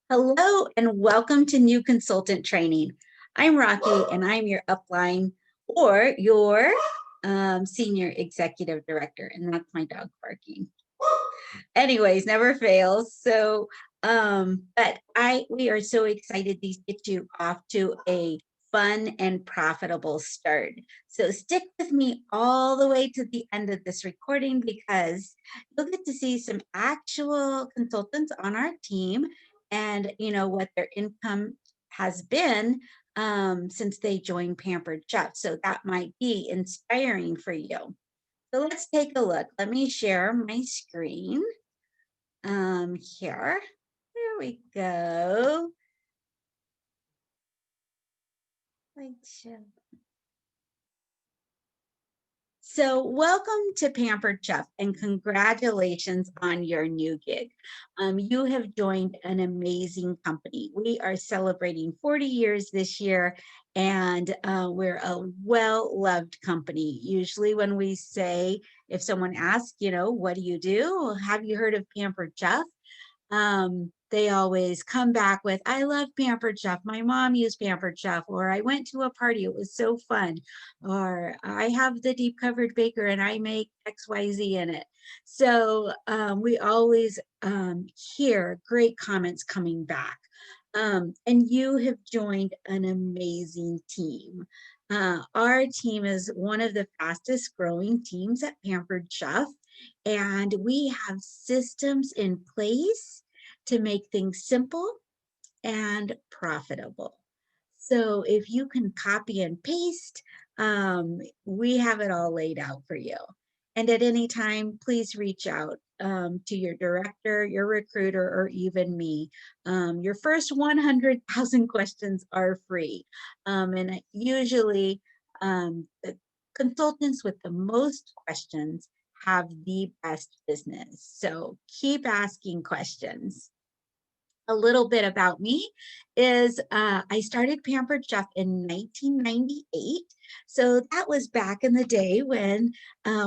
Hello and welcome to New Consultant Training. I'm Rocky and I'm your upline or your Senior Executive Director, and that's my dog barking. Anyways, never fails. So, but we are so excited to get you off to a fun and profitable start. So stick with me all the way to the end of this recording because you'll get to see some actual consultants on our team and what their income has been since they joined Pampered Chef. So that might be inspiring for you. So let's take a look. Let me share my screen here. There we go. So welcome to Pampered Chef and congratulations on your new gig. You have joined an amazing company. We are celebrating 40 years this year and we're a well-loved company. Usually when we say, if someone asks, what do you do? Have you heard of Pampered Chef? They always come back with, I love Pampered Chef. My mom used Pampered Chef, or I went to a party. It was so fun. Or I have the deep covered baker and I make XYZ in it. So we always hear great comments coming back. And you have joined an amazing team. Our team is one of the fastest growing teams at Pampered Chef, and we have systems in place to make things simple and profitable. So if you can copy and paste, we have it all laid out for you. And at any time, please reach out to your director, your recruiter, or even me. Your first 100,000 questions are free. And usually the consultants with the most questions have the best business. So keep asking questions. A little bit about me is I started Pampered Chef in 1998. So that was back in the day when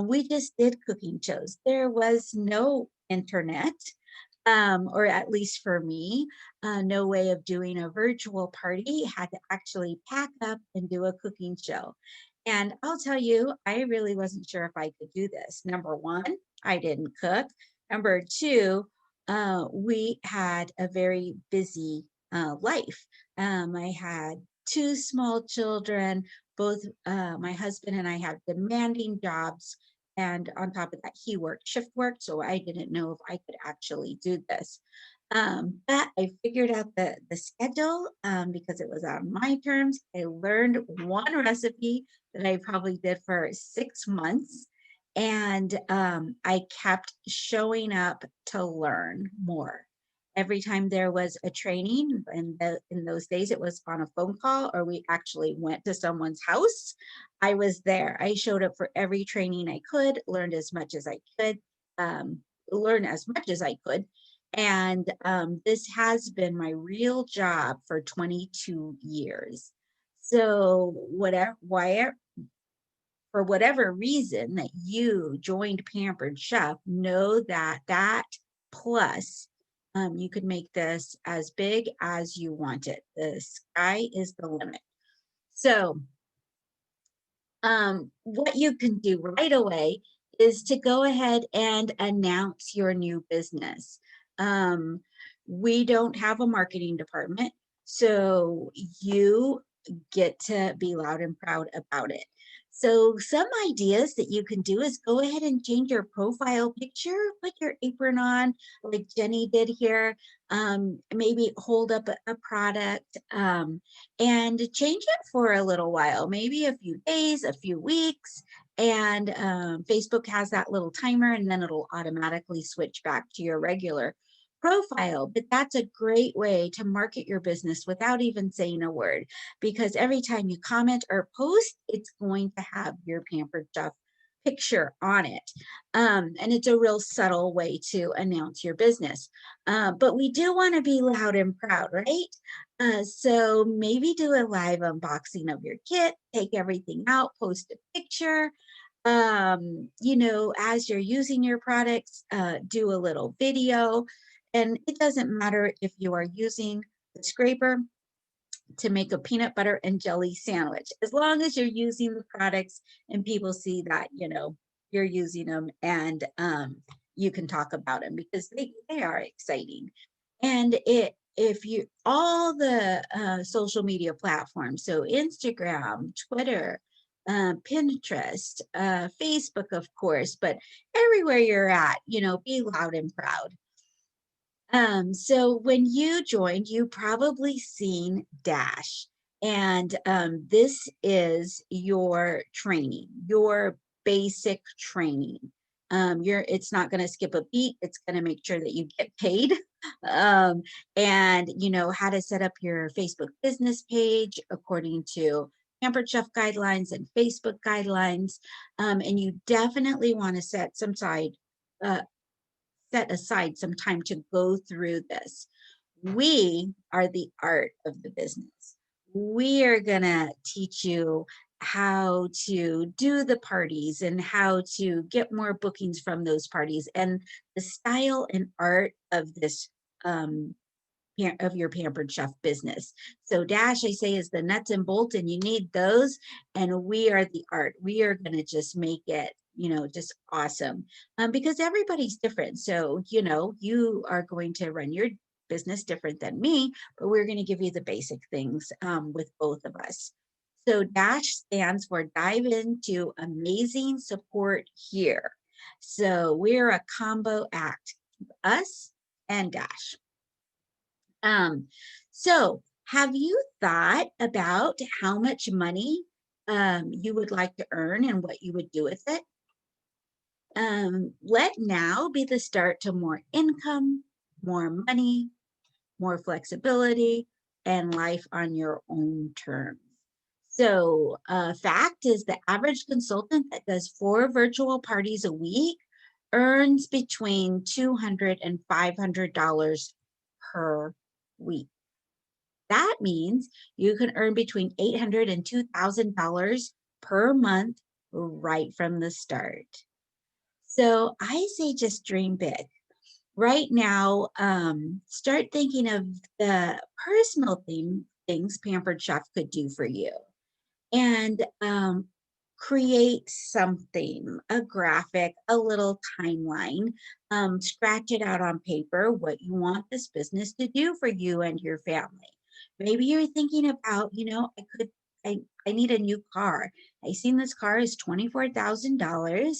we just did cooking shows. There was no internet, or at least for me, no way of doing a virtual party. Had to actually pack up and do a cooking show. And I'll tell you, I really wasn't sure if I could do this. Number one, I didn't cook. Number two, we had a very busy life. I had two small children, both my husband and I have demanding jobs. And on top of that, he worked shift work. So I didn't know if I could actually do this. But I figured out the schedule because it was on my terms. I learned one recipe that I probably did for 6 months. And I kept showing up to learn more. Every time there was a training, and in those days it was on a phone call or we actually went to someone's house, I was there. I showed up for every training I could, learned as much as I could, learn as much as I could. And this has been my real job for 22 years. So for whatever reason that you joined Pampered Chef, know that that plus you could make this as big as you want it. The sky is the limit. So what you can do right away is to go ahead and announce your new business. We don't have a marketing department, so you get to be loud and proud about it. So some ideas that you can do is go ahead and change your profile picture, put your apron on like Jenny did here, maybe hold up a product and change it for a little while, maybe a few days, a few weeks. And Facebook has that little timer and then it'll automatically switch back to your regular profile. But that's a great way to market your business without even saying a word, because every time you comment or post, it's going to have your Pampered Chef picture on it. And it's a real subtle way to announce your business. But we do want to be loud and proud, right? So maybe do a live unboxing of your kit, take everything out, post a picture. As you're using your products, do a little video. And it doesn't matter if you are using the scraper to make a peanut butter and jelly sandwich, as long as you're using the products and people see that, you're using them, and you can talk about them because they are exciting. And if you, all the social media platforms, so Instagram, Twitter, Pinterest, Facebook, of course, but everywhere you're at, be loud and proud. So when you joined, you probably seen Dash, and this is your training, your basic training. It's not going to skip a beat. It's going to make sure that you get paid, um, and you know how to set up your Facebook business page according to Pampered Chef guidelines and Facebook guidelines. And you definitely want to uh, set aside some time to go through this. We are the art of the business. We are going to teach you how to do the parties and how to get more bookings from those parties and the style and art of this um, of your Pampered Chef business. So Dash, I say, is the nuts and bolts, and you need those. And we are the art. We are going to just make it, just awesome, because everybody's different. So, you are going to run your business different than me, but we're going to give you the basic things with both of us. So Dash stands for Dive Into Amazing Support Here. So we're a combo act, us and Dash. So have you thought about how much money you would like to earn and what you would do with it? Let now be the start to more income, more money, more flexibility, and life on your own terms. So, fact is, the average consultant that does 4 virtual parties a week earns between $200 and $500 per week. That means you can earn between $800 and $2,000 per month right from the start. So I say just dream big. Right now, start thinking of the personal things Pampered Chef could do for you. And create something, a graphic, a little timeline, scratch it out on paper, what you want this business to do for you and your family. Maybe you're thinking about, I need a new car. I seen this car is $24,000.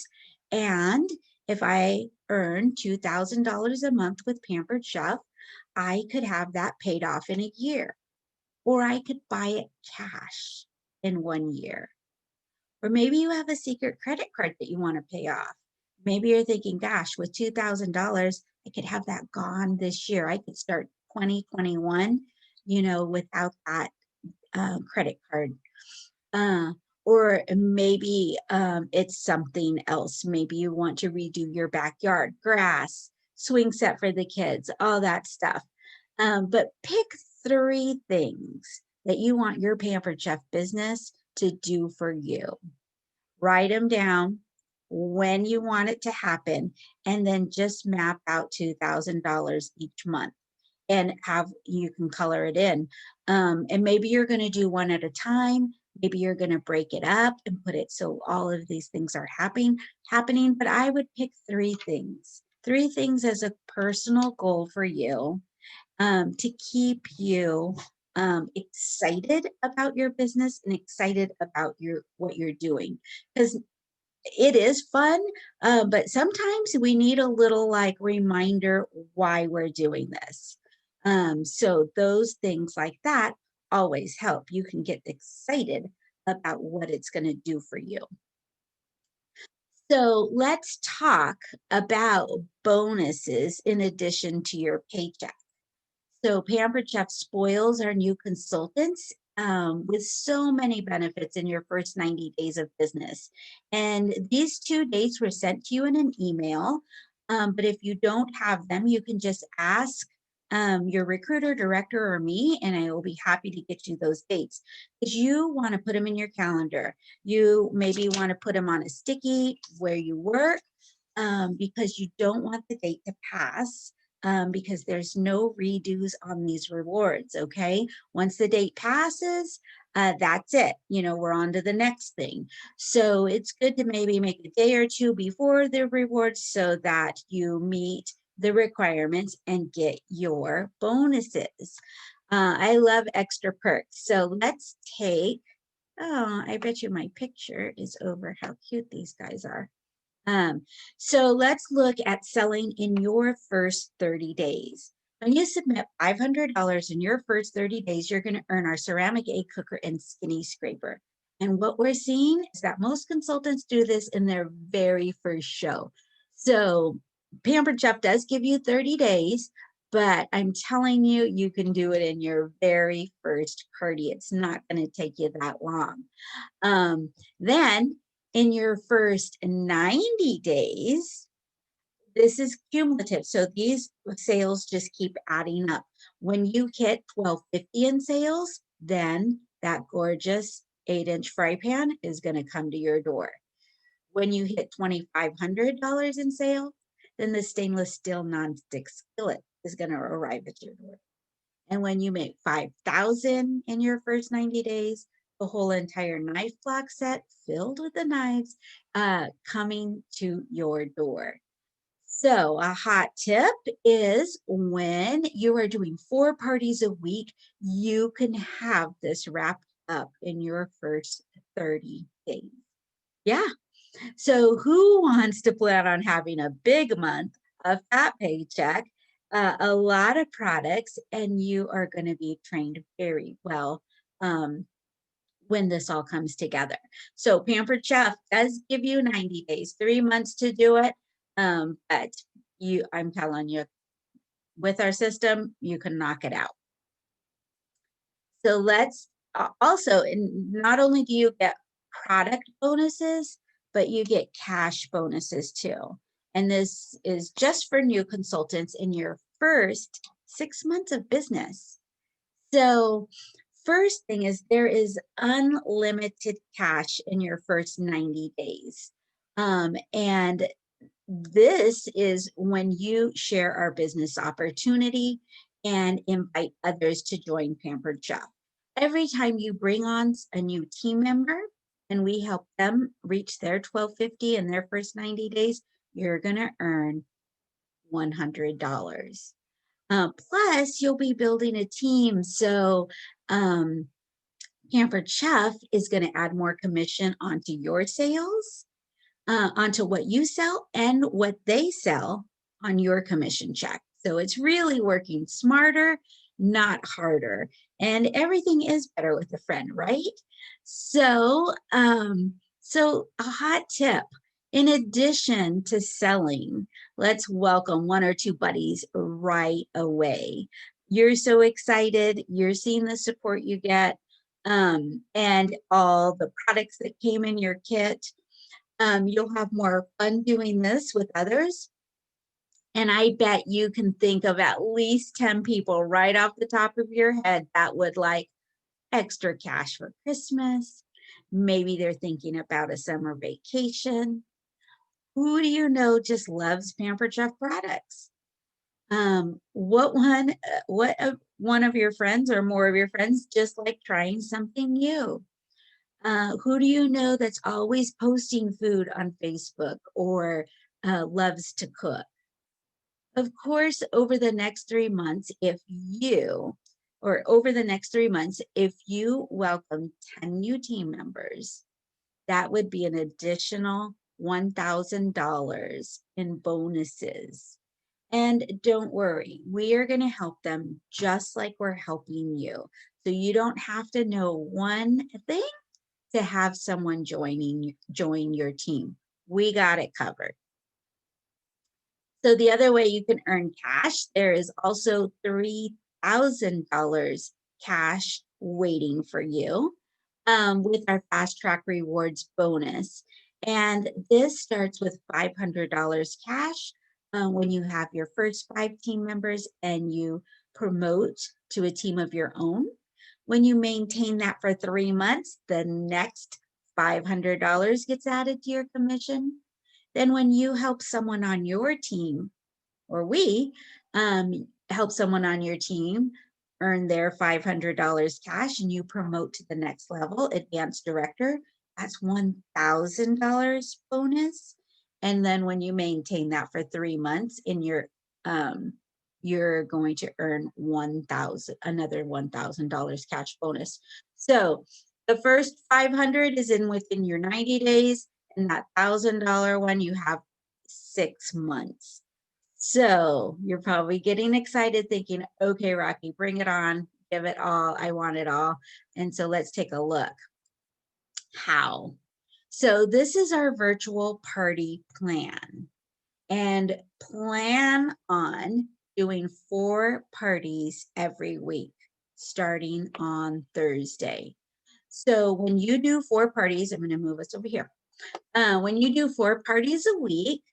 And if I earn $2,000 a month with Pampered Chef, I could have that paid off in a year, or I could buy it cash in 1 year. Or maybe you have a secret credit card that you want to pay off. Maybe you're thinking, gosh, with $2,000, I could have that gone this year. I could start 2021, without that credit card. Or maybe it's something else. Maybe you want to redo your backyard, grass, swing set for the kids, all that stuff. But pick 3 things that you want your Pampered Chef business to do for you. Write them down when you want it to happen, and then just map out $2,000 each month and you can color it in. And maybe you're going to do one at a time. Maybe you're going to break it up and put it so all of these things are happening. But I would pick 3 things as a personal goal for you, to keep you excited about your business and excited about what you're doing, because it is fun, but sometimes we need a little reminder why we're doing this. So those things like that always help. You can get excited about what it's going to do for you. So let's talk about bonuses in addition to your paycheck. So Pampered Chef spoils our new consultants with so many benefits in your first 90 days of business. And these 2 dates were sent to you in an email. But if you don't have them, you can just ask your recruiter, director, or me, and I will be happy to get you those dates. Because you want to put them in your calendar. You maybe want to put them on a sticky where you work, because you don't want the date to pass. because there's no redos on these rewards, okay? Once the date passes, that's it. You know, we're on to the next thing. So it's good to maybe make a day or two before the rewards so that you meet the requirements and get your bonuses. I love extra perks. So let's take, oh, I bet you my picture is over how cute these guys are. So let's look at selling in your first 30 days. When you submit $500 in your first 30 days, you're going to earn our ceramic egg cooker and skinny scraper. And what we're seeing is that most consultants do this in their very first show. So Pampered Chef does give you 30 days, but I'm telling you, you can do it in your very first party. It's not going to take you that long. Then in your first 90 days, this is cumulative. So these sales just keep adding up. When you hit $12.50 in sales, then that gorgeous 8-inch fry pan is going to come to your door. When you hit $2,500 in sales, then the stainless steel nonstick skillet is going to arrive at your door. And when you make $5,000 in your first 90 days, the whole entire knife block set filled with the knives coming to your door. So a hot tip is when you are doing 4 parties a week, you can have this wrapped up in your first 30 days. Yeah. So who wants to plan on having a big month, a fat paycheck, a lot of products, and you are going to be trained very well when this all comes together. So Pampered Chef does give you 90 days, 3 months to do it. But I'm telling you, with our system, you can knock it out. So let's also, and not only do you get product bonuses, but you get cash bonuses too. And this is just for new consultants in your first 6 months of business. So first thing is there is unlimited cash in your first 90 days. And this is when you share our business opportunity and invite others to join Pampered Chef. Every time you bring on a new team member and we help them reach their $12.50 in their first 90 days, you're going to earn $100. Plus, you'll be building a team. So Pampered Chef is going to add more commission onto your sales, onto what you sell and what they sell on your commission check. So it's really working smarter, not harder. And everything is better with a friend, right? So, so a hot tip, in addition to selling, let's welcome 1 or 2 buddies right away. You're so excited. You're seeing the support you get and all the products that came in your kit. You'll have more fun doing this with others. And I bet you can think of at least 10 people right off the top of your head that would like extra cash for Christmas. Maybe they're thinking about a summer vacation. Who do you know just loves Pampered Chef products? What one of your friends or more of your friends just like trying something new? Who do you know that's always posting food on Facebook or loves to cook? Of course, over the next 3 months, if you welcome 10 new team members, that would be an additional $1,000 in bonuses. And don't worry, we are going to help them just like we're helping you. So you don't have to know one thing to have someone join your team. We got it covered. So the other way you can earn cash, there is also $3,000 cash waiting for you with our Fast Track Rewards bonus. And this starts with $500 cash when you have your first 5 team members and you promote to a team of your own. When you maintain that for 3 months, the next $500 gets added to your commission. Then when you help someone on your team, or we help someone on your team earn their $500 cash and you promote to the next level, advanced director, that's $1,000 bonus. And then when you maintain that for 3 months in your, you're going to earn another $1,000 cash bonus. So the first 500 is within your 90 days, and that $1,000 one you have 6 months. So you're probably getting excited thinking, okay, Rocky, bring it on, give it all. I want it all. And so let's take a look. How? So this is our virtual party plan, and plan on doing 4 parties every week, starting on Thursday. So when you do 4 parties, I'm going to move us over here. When you do 4 parties a week,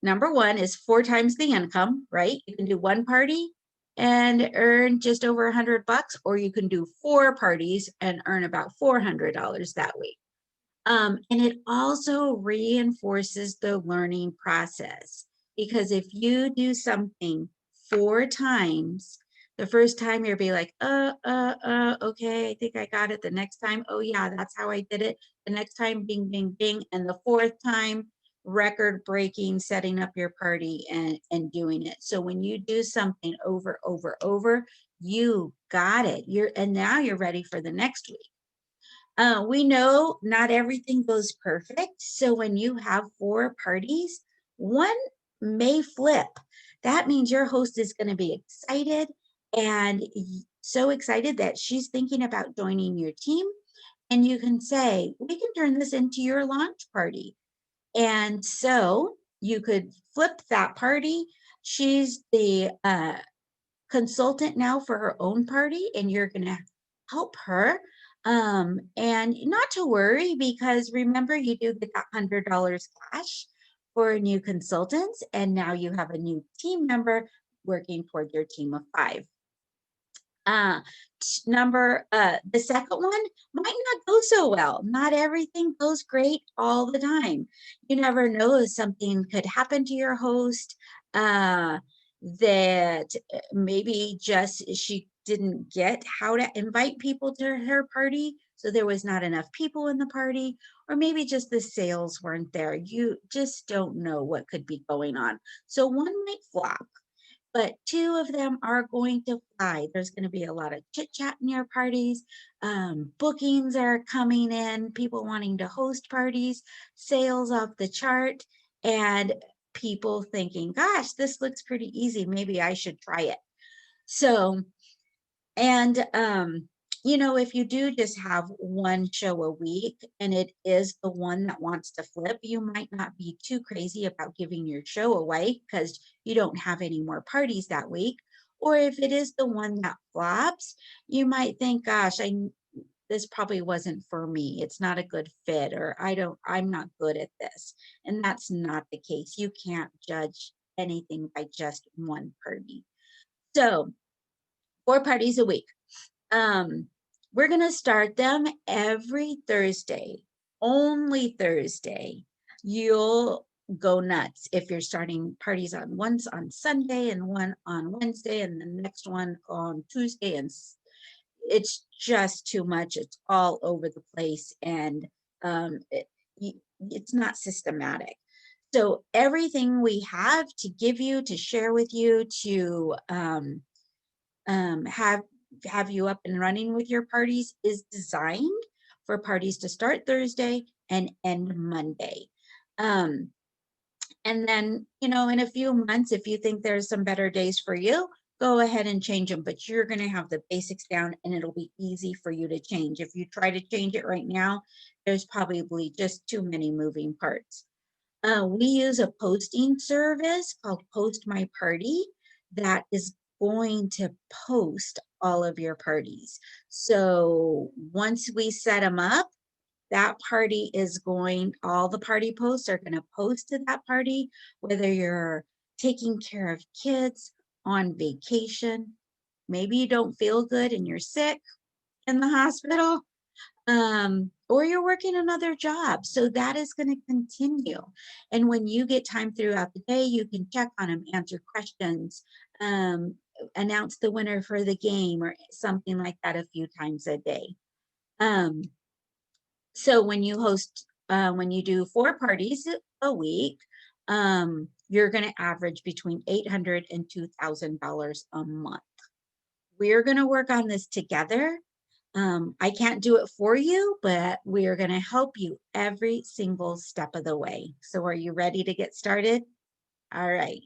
number one is 4 times the income, right? You can do 1 party and earn just over $100, or you can do 4 parties and earn about $400 that week. And it also reinforces the learning process, because if you do something 4 times, the first time you'll be like, okay, I think I got it. The next time, oh yeah, that's how I did it. The next time, bing, bing, bing. And the 4th time, record breaking, setting up your party and doing it. So when you do something over, you got it. And now you're ready for the next week. We know not everything goes perfect. So when you have 4 parties, one may flip. That means your host is going to be excited, and so excited that she's thinking about joining your team. And you can say, we can turn this into your launch party. And so you could flip that party. She's the consultant now for her own party, and you're going to help her. And not to worry, because remember, you do get that $100 cash for new consultants, and now you have a new team member working toward your team of 5. The second one might not go so well. Not everything goes great all the time. You never know if something could happen to your host, that maybe just she didn't get how to invite people to her party, so there was not enough people in the party, or maybe just the sales weren't there. You just don't know what could be going on. So one might flop, but 2 of them are going to fly. There's going to be a lot of chit chat in your parties. Bookings are coming in, people wanting to host parties, sales off the chart, and people thinking, gosh, this looks pretty easy. Maybe I should try it. So, and if you do just have 1 show a week and it is the one that wants to flip, you might not be too crazy about giving your show away because you don't have any more parties that week. Or if it is the one that flops, you might think, gosh, this probably wasn't for me. It's not a good fit, or I'm not good at this. And that's not the case. You can't judge anything by just 1 party. So 4 parties a week. We're going to start them every Thursday, only Thursday. You'll go nuts if you're starting parties once on Sunday and one on Wednesday and the next one on Tuesday, and it's just too much. It's all over the place, and it's not systematic. So everything we have to give you, to share with you, to have you up and running with your parties is designed for parties to start Thursday and end Monday. And then, in a few months, if you think there's some better days for you, go ahead and change them, but you're going to have the basics down and it'll be easy for you to change. If you try to change it right now, there's probably just too many moving parts. We use a posting service called Post My Party that is going to post all of your parties. So once we set them up, that party is all the party posts are going to post to that party, whether you're taking care of kids, on vacation, maybe you don't feel good and you're sick in the hospital. or you're working another job. So that is going to continue. And when you get time throughout the day, you can check on them, answer questions, um, announce the winner for the game or something like that a few times a day. Um, so when you when you do 4 parties a week, you're going to average between $800 and $2,000 a month. We're going to work on this together. I can't do it for you, but we are going to help you every single step of the way. So are you ready to get started? All right.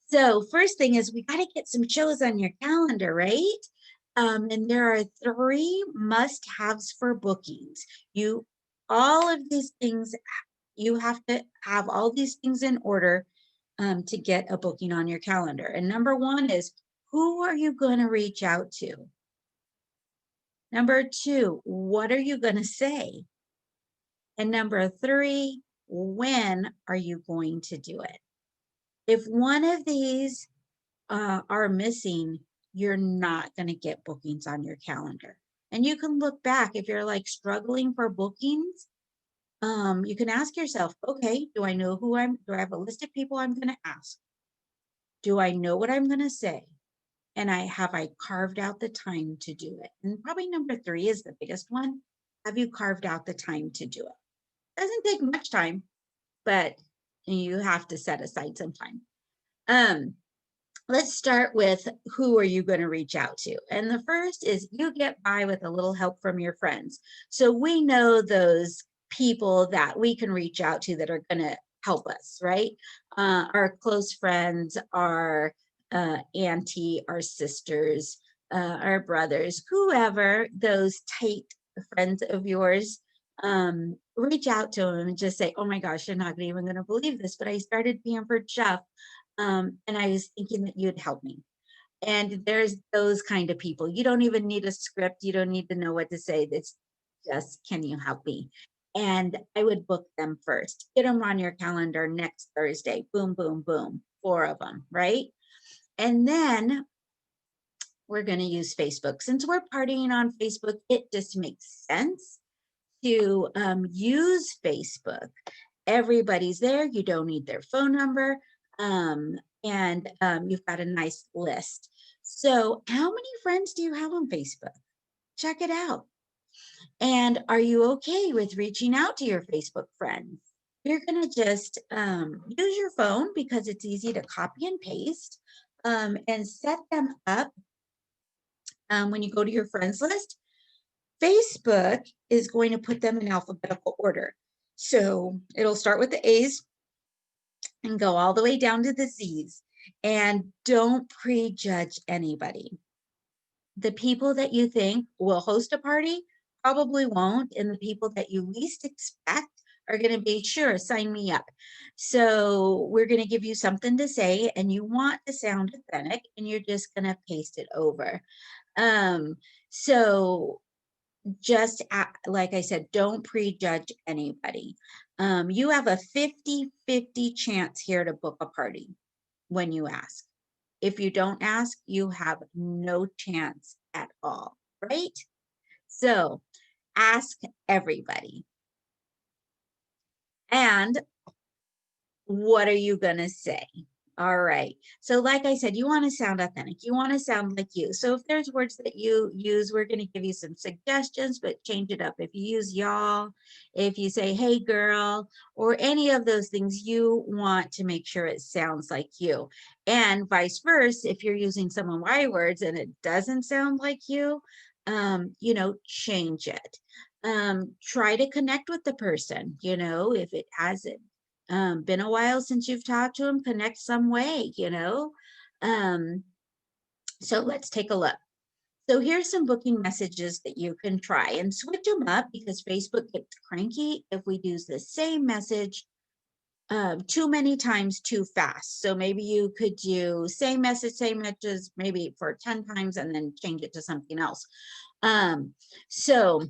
So first thing is we got to get some shows on your calendar, right? And there are 3 must-haves for bookings. All of these things, you have to have all these things in order to get a booking on your calendar. And number 1 is, who are you going to reach out to? Number 2, what are you going to say? And number 3, when are you going to do it? If one of these are missing, you're not going to get bookings on your calendar. And you can look back if you're like struggling for bookings. You can ask yourself, okay, do I know do I have a list of people I'm going to ask? Do I know what I'm going to say? And have I carved out the time to do it? And probably number 3 is the biggest one. Have you carved out the time to do it? Doesn't take much time, but you have to set aside some time. Let's start with, who are you going to reach out to? And the first is, you get by with a little help from your friends. So we know those people that we can reach out to that are going to help us, right? Our close friends, our auntie, our sisters, our brothers, whoever, those tight friends of yours, reach out to them and just say, oh my gosh, you're not even going to believe this, but I started Pampered Chef. And I was thinking that you'd help me. And there's those kind of people. You don't even need a script. You don't need to know what to say. It's just, can you help me? And I would book them first. Get them on your calendar next Thursday. Boom, boom, boom. 4 of them, right? And then we're going to use Facebook. Since we're partying on Facebook, it just makes sense to use Facebook. Everybody's there. You don't need their phone number. And you've got a nice list. So how many friends do you have on Facebook? Check it out. And are you okay with reaching out to your Facebook friends? You're going to just use your phone because it's easy to copy and paste, and set them up when you go to your friends list. Facebook is going to put them in alphabetical order. So it'll start with the A's and go all the way down to the Z's. And don't prejudge anybody. The people that you think will host a party probably won't. And the people that you least expect are going to be, sure, sign me up. So we're going to give you something to say, and you want to sound authentic, and you're just going to paste it over. So just like I said, don't prejudge anybody. You have a 50-50 chance here to book a party when you ask. If you don't ask, you have no chance at all, right? So ask everybody. And what are you going to say? All right. So like I said, you want to sound authentic. You want to sound like you. So if there's words that you use, we're going to give you some suggestions, but change it up. If you use y'all, if you say, hey girl, or any of those things, you want to make sure it sounds like you. And vice versa, if you're using some of my words and it doesn't sound like you, change it. Try to connect with the person, if it hasn't been a while since you've talked to them, connect some way, so let's take a look. So here's some booking messages that you can try, and switch them up because Facebook gets cranky if we use the same message too many times too fast. So maybe you could do same message, maybe for 10 times and then change it to something else. So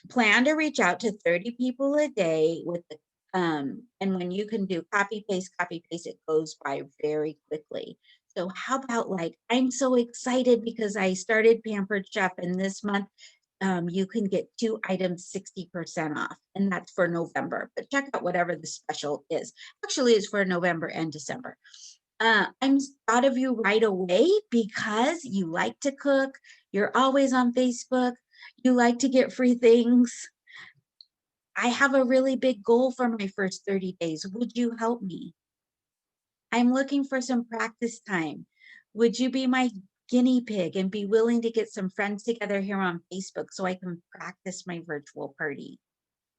plan to reach out to 30 people a day with the and when you can do copy paste, it goes by very quickly. So how about, like, I'm so excited because I started Pampered Chef, and this month you can get 2 items 60% off, and that's for November. But check out whatever the special is. Actually, it's for November and December. I'm thought of you right away because you like to cook. You're always on Facebook. You like to get free things. I have a really big goal for my first 30 days. Would you help me? I'm looking for some practice time. Would you be my guinea pig and be willing to get some friends together here on Facebook so I can practice my virtual party?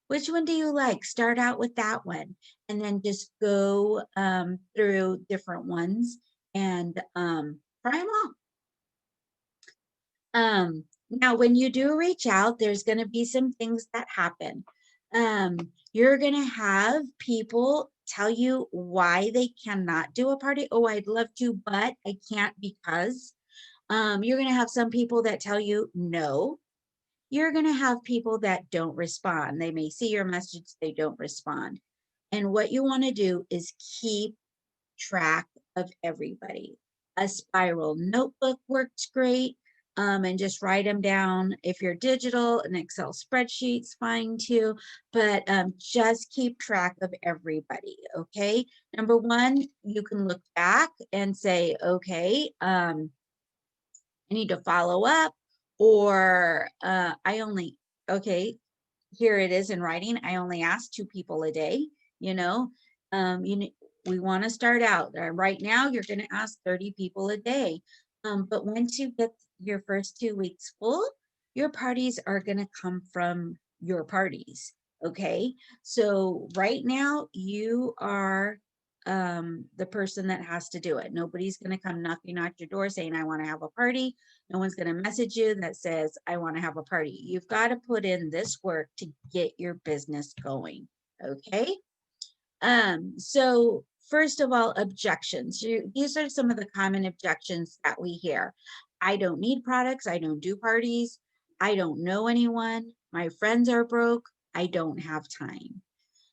Which one do you like? Start out with that one and then just go through different ones and try them all. Now, when you do reach out, there's going to be some things that happen. You're going to have people tell you why they cannot do a party. Oh, I'd love to, but I can't because. You're going to have some people that tell you no. You're going to have people that don't respond. They may see your message, they don't respond. And what you want to do is keep track of everybody. A spiral notebook works great. And just write them down. If you're digital, an Excel spreadsheet's fine too, but just keep track of everybody, okay? Number one, you can look back and say, okay, I need to follow up, or okay, here it is in writing. I only ask 2 people a day, you know, we want to start out right now. You're going to ask 30 people a day. But once you get your first 2 weeks full, your parties are going to come from your parties. Okay. So right now you are the person that has to do it. Nobody's going to come knocking at your door saying, I want to have a party. No one's going to message you that says, I want to have a party. You've got to put in this work to get your business going. Okay. So first of all, objections. These are some of the common objections that we hear. I don't need products. I don't do parties. I don't know anyone. My friends are broke. I don't have time.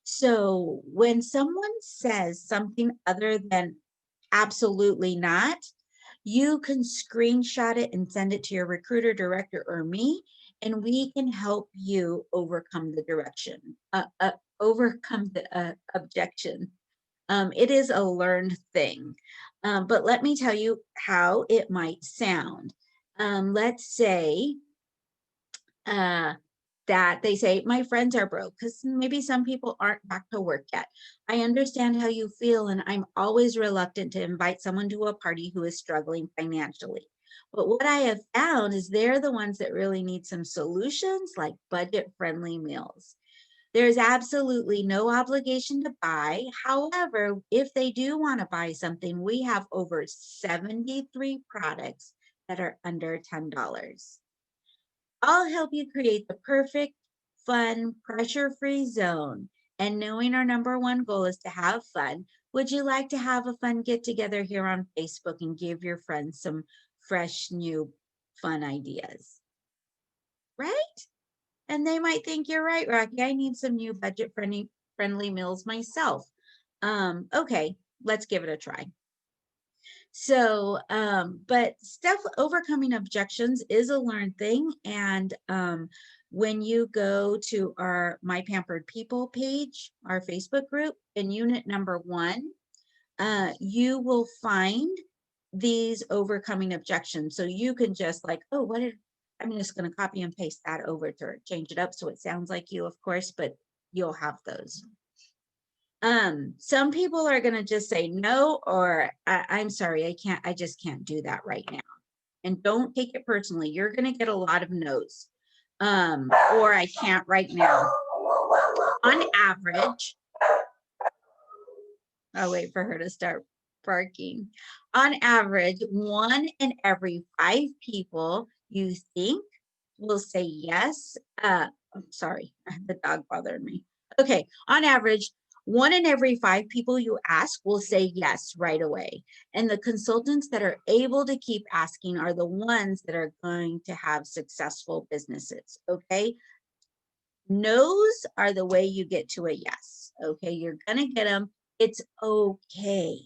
So when someone says something other than absolutely not, you can screenshot it and send it to your recruiter, director, or me, and we can help you overcome the objection. It is a learned thing, but let me tell you how it might sound. Let's say that they say, my friends are broke, because maybe some people aren't back to work yet. I understand how you feel, and I'm always reluctant to invite someone to a party who is struggling financially. But what I have found is they're the ones that really need some solutions, like budget-friendly meals. There's absolutely no obligation to buy. However, if they do want to buy something, we have over 73 products that are under $10. I'll help you create the perfect, fun, pressure-free zone. And knowing our number one goal is to have fun, would you like to have a fun get-together here on Facebook and give your friends some fresh, new, fun ideas? Right? And they might think you're right, Rocky. I need some new budget-friendly meals myself. Okay, let's give it a try. So, but overcoming objections is a learned thing. And when you go to our My Pampered People page, our Facebook group, in unit number 1, you will find these overcoming objections. So you can just like, oh, I'm just going to copy and paste that over to change it up so it sounds like you, of course, but you'll have those. Some people are going to just say no, or I'm sorry, I just can't do that right now. And don't take it personally. You're going to get a lot of no's. Or I can't right now. On average, I'll wait for her to start barking. On average, 1 in every 5 people you think will say yes. I'm sorry, the dog bothered me. Okay, on average, 1 in every 5 people you ask will say yes right away. And the consultants that are able to keep asking are the ones that are going to have successful businesses, okay? No's are the way you get to a yes, okay? You're gonna get them. It's okay.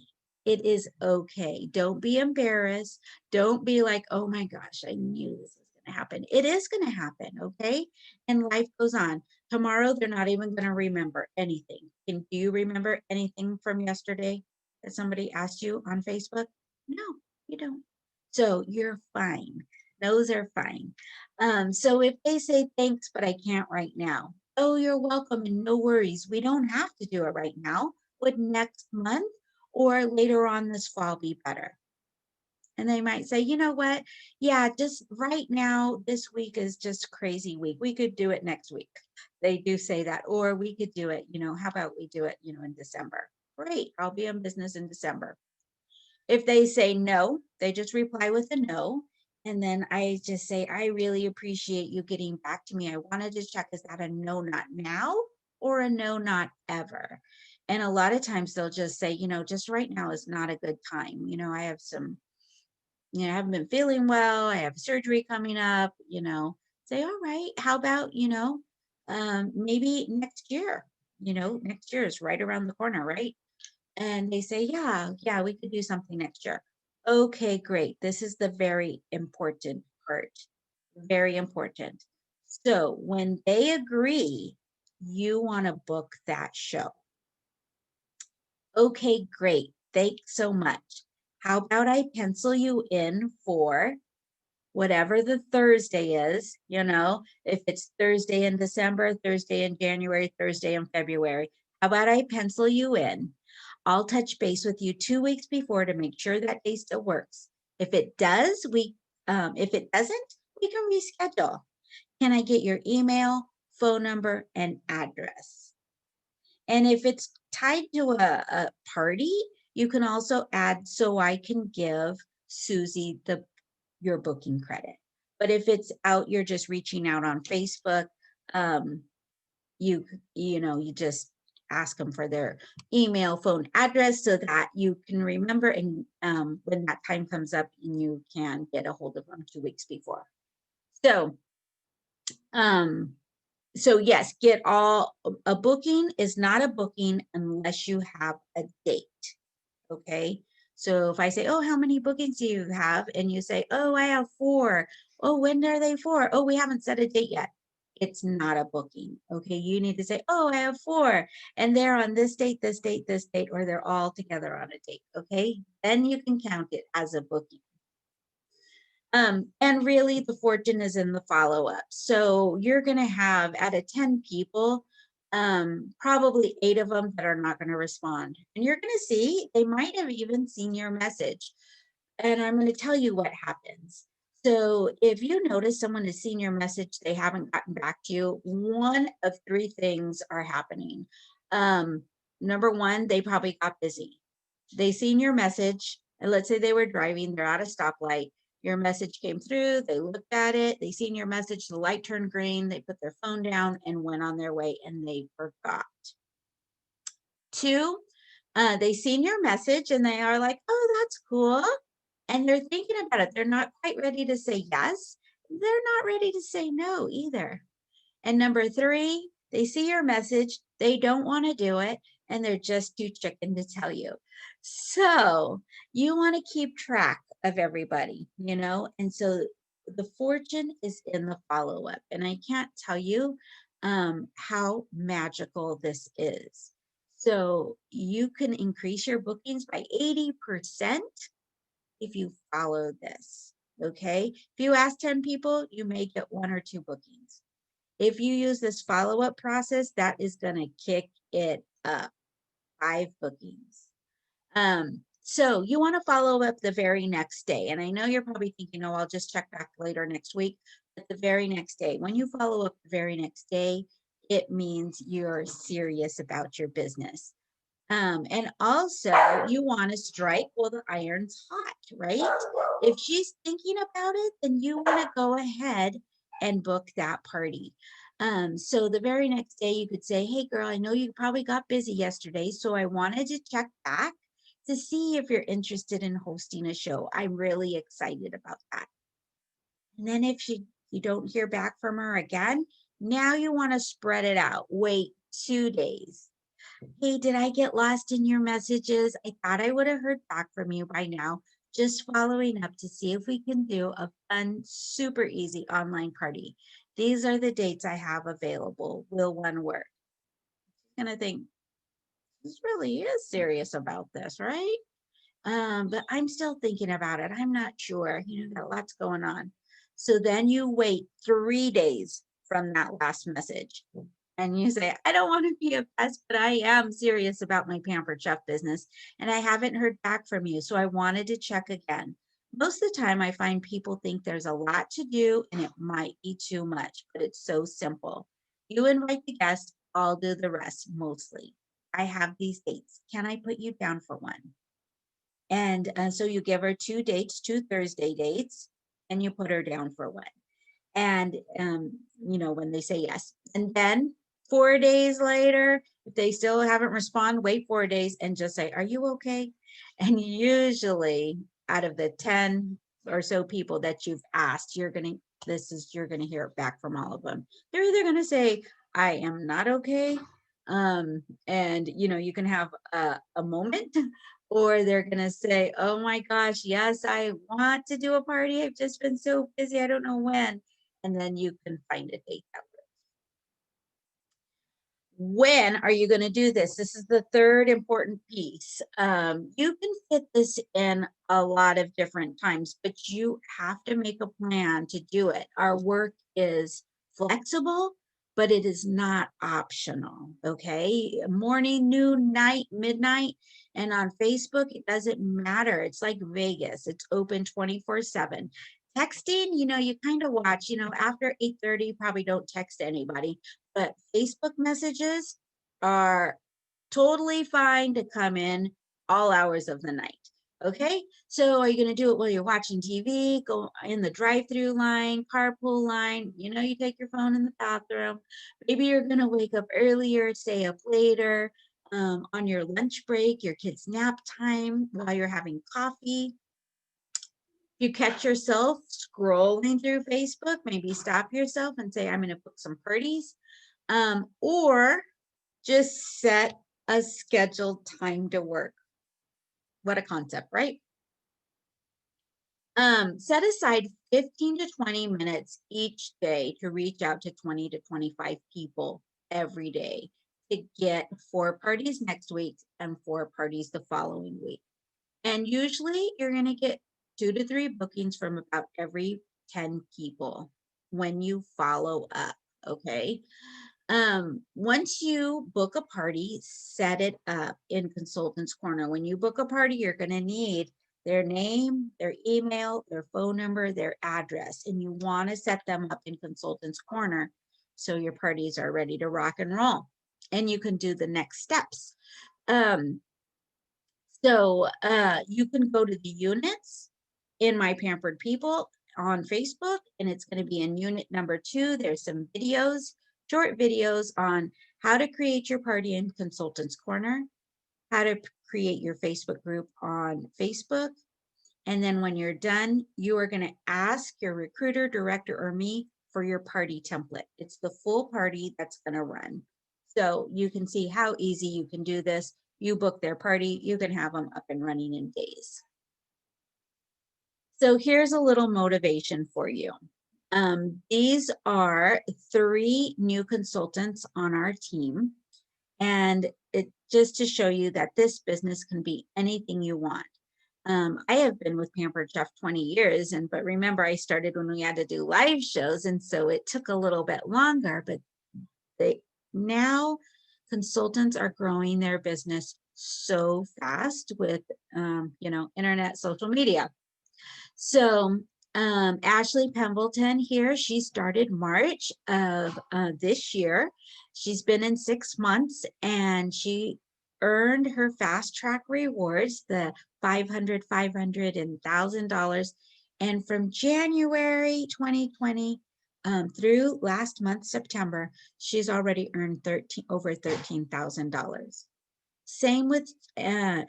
It is okay. Don't be embarrassed. Don't be like, oh my gosh, I knew this was to happen. It is going to happen, okay? And life goes on. Tomorrow, they're not even going to remember anything. Do you remember anything from yesterday that somebody asked you on Facebook? No, you don't. So you're fine. Those are fine. So if they say thanks, but I can't right now. Oh, you're welcome and no worries. We don't have to do it right now. Would next month or later on this fall be better? And they might say, you know what? Yeah, just right now, this week is just crazy week. We could do it next week. They do say that, or we could do it, how about we do it, in December? Great, I'll be in business in December. If they say no, they just reply with a no. And then I just say, I really appreciate you getting back to me. I wanted to check, is that a no, not now, or a no, not ever? And a lot of times they'll just say, just right now is not a good time. I have some, I haven't been feeling well. I have surgery coming up, say, all right, how about, maybe next year, next year is right around the corner, right? And they say, yeah, we could do something next year. Okay, great. This is the very important part. Very important. So when they agree, you want to book that show. Okay, great. Thanks so much. How about I pencil you in for whatever the Thursday is, if it's Thursday in December, Thursday in January, Thursday in February. How about I pencil you in? I'll touch base with you 2 weeks before to make sure that day still works. If it does, if it doesn't, we can reschedule. Can I get your email, phone number, and address? And if it's tied to a party, you can also add, so I can give Susie your booking credit. But if it's out, you're just reaching out on Facebook, you just ask them for their email, phone address so that you can remember, and when that time comes up, you can get a hold of them 2 weeks before. So yes, a booking is not a booking unless you have a date. Okay. So if I say, oh, how many bookings do you have? And you say, oh, I have 4. Oh, when are they for? Oh, we haven't set a date yet. It's not a booking. Okay. You need to say, oh, I have 4 and they're on this date, this date, this date, or they're all together on a date. Okay. Then you can count it as a booking. And really the fortune is in the follow-up. So you're going to have out of 10 people, probably 8 of them that are not going to respond. And you're going to see, they might have even seen your message. And I'm going to tell you what happens. So if you notice someone has seen your message, they haven't gotten back to you, one of 3 things are happening. Number 1, they probably got busy. They seen your message, and let's say they were driving, they're at a stoplight. Your message came through, they looked at it, they seen your message, the light turned green, they put their phone down and went on their way, and they forgot. 2, they seen your message and they are like, oh, that's cool. And they're thinking about it. They're not quite ready to say yes. They're not ready to say no either. And number 3, they see your message, they don't want to do it, and they're just too chicken to tell you. So you want to keep track of everybody, and so the fortune is in the follow-up. And I can't tell you how magical this is. So you can increase your bookings by 80% if you follow this. Okay. If you ask 10 people, you may get 1 or 2 bookings. If you use this follow-up process, that is going to kick it up 5 bookings. So you want to follow up the very next day. And I know you're probably thinking, oh, I'll just check back later next week. But the very next day, when you follow up the very next day, it means you're serious about your business. And also you want to strike while the iron's hot, right? If she's thinking about it, then you want to go ahead and book that party. So the very next day you could say, hey girl, I know you probably got busy yesterday, so I wanted to check back to see if you're interested in hosting a show. I'm really excited about that. And then if you don't hear back from her again, now you want to spread it out. Wait 2 days. Hey, did I get lost in your messages? I thought I would have heard back from you by now. just following up to see if we can do a fun, super easy online party. These are the dates I have available. Will one work? And I think this really is serious about this, right? But I'm still thinking about it. I'm not sure. Got lots going on. So then you wait 3 days from that last message and you say, I don't want to be a pest, but I am serious about my Pampered Chef business and I haven't heard back from you. So I wanted to check again. Most of the time, I find people think there's a lot to do and it might be too much, but it's so simple. You invite the guest, I'll do the rest mostly. I have these dates. Can I put you down for one? And so you give her 2 dates, 2 Thursday dates, and you put her down for one. And, when they say yes. And then 4 days later, if they still haven't responded, wait 4 days and just say, are you okay? And usually out of the 10 or so people that you've asked, you're going to hear it back from all of them. They're either going to say, I am not okay. And you can have a moment, or they're going to say, oh my gosh, yes, I want to do a party. I've just been so busy. I don't know when. And then you can find a date that works. When are you going to do this? This is the third important piece. You can fit this in a lot of different times, but you have to make a plan to do it. Our work is flexible, but it is not optional. Okay. Morning, noon, night, midnight. And on Facebook, it doesn't matter. It's like Vegas. It's open 24/7. Texting, you kind of watch, after 8:30, probably don't text anybody, but Facebook messages are totally fine to come in all hours of the night. Okay, so are you going to do it while you're watching TV, go in the drive-through line, carpool line? You take your phone in the bathroom. Maybe you're going to wake up earlier, stay up later, on your lunch break, your kids' nap time, while you're having coffee. You catch yourself scrolling through Facebook, maybe stop yourself and say, I'm going to book some parties, or just set a scheduled time to work. What a concept, right? Set aside 15 to 20 minutes each day to reach out to 20 to 25 people every day to get 4 parties next week and 4 parties the following week. And usually you're going to get 2 to 3 bookings from about every 10 people when you follow up. Okay. Once you book a party, set it up in Consultants Corner. When you book a party, you're going to need their name, their email, their phone number, their address, and you want to set them up in Consultants Corner so your parties are ready to rock and roll. And you can do the next steps. So you can go to the units in My Pampered People on Facebook, and it's going to be in unit number 2. There's some videos, short videos on how to create your party in Consultants Corner, how to create your Facebook group on Facebook. And then when you're done, you are going to ask your recruiter, director, or me for your party template. It's the full party that's going to run. So you can see how easy you can do this. You book their party, you can have them up and running in days. So here's a little motivation for you. These are 3 new consultants on our team. And it just to show you that this business can be anything you want. I have been with Pampered Chef 20 years, but remember, I started when we had to do live shows, and so it took a little bit longer, but now consultants are growing their business so fast with, internet, social media. So Ashley Pembleton here, she started March of this year. She's been in 6 months and she earned her fast track rewards, the $500, $500, and $1,000. And from January 2020 through last month, September, she's already earned over $13,000. Same with, and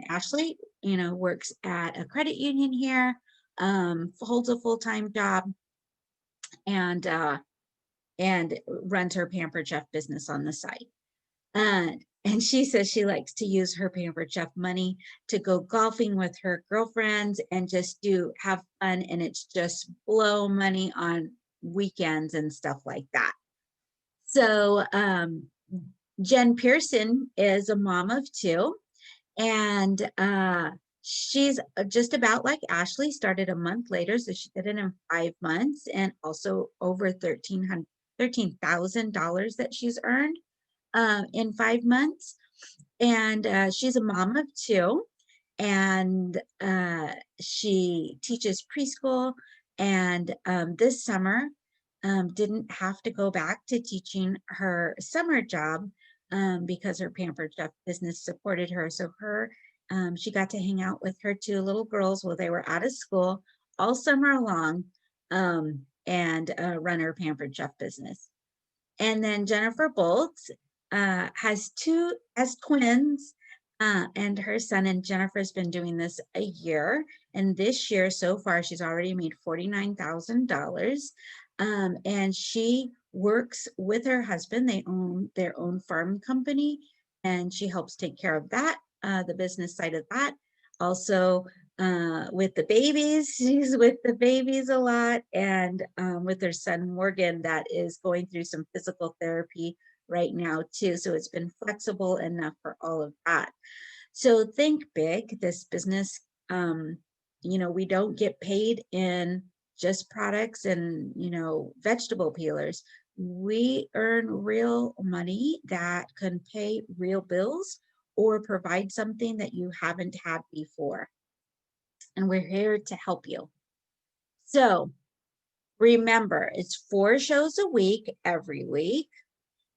Ashley, works at a credit union here, holds a full-time job, and runs her Pampered Chef business on the side. And she says she likes to use her Pampered Chef money to go golfing with her girlfriends and just have fun. And it's just blow money on weekends and stuff like that. So Jen Pearson is a mom of two, and she's just about like Ashley, started a month later. So she did it in 5 months, and also over $13,000 that she's earned in 5 months. And she's a mom of two, and she teaches preschool. And this summer, didn't have to go back to teaching her summer job because her Pampered Chef business supported her. So she got to hang out with her two little girls while they were out of school all summer long, and run her Pampered Chef business. And then Jennifer Bolts has twins, and her son, and Jennifer's been doing this a year. And this year so far, she's already made $49,000. And she works with her husband. They own their own farm company, and she helps take care of that, the business side of that. Also, with the babies, she's with the babies a lot, and with her son Morgan, that is going through some physical therapy right now too. So it's been flexible enough for all of that. So think big. This business, we don't get paid in just products and vegetable peelers. We earn real money that can pay real bills or provide something that you haven't had before. And we're here to help you. So remember, it's 4 shows a week every week,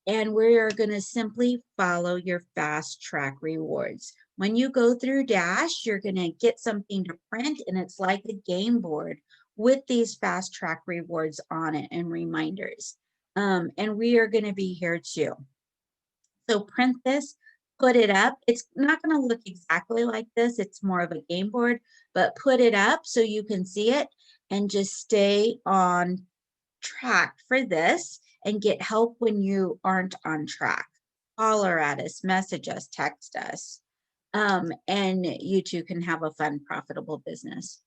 and we are going to simply follow your fast track rewards. When you go through Dash, you're going to get something to print, and it's like a game board with these fast track rewards on it and reminders. And we are going to be here too. So print this, put it up. It's not going to look exactly like this. It's more of a game board, but put it up so you can see it, and just stay on track for this and get help when you aren't on track. Holler at us, message us, text us, and you too can have a fun, profitable business.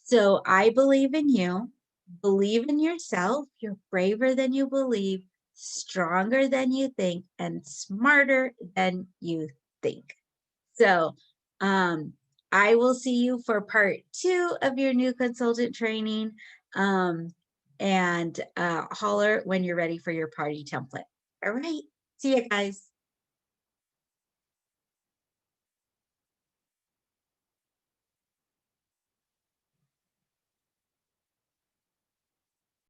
So I believe in you. Believe in yourself. You're braver than you believe, stronger than you think, and smarter than you think. So I will see you for part 2 of your new consultant training. And holler when you're ready for your party template. All right. See you guys.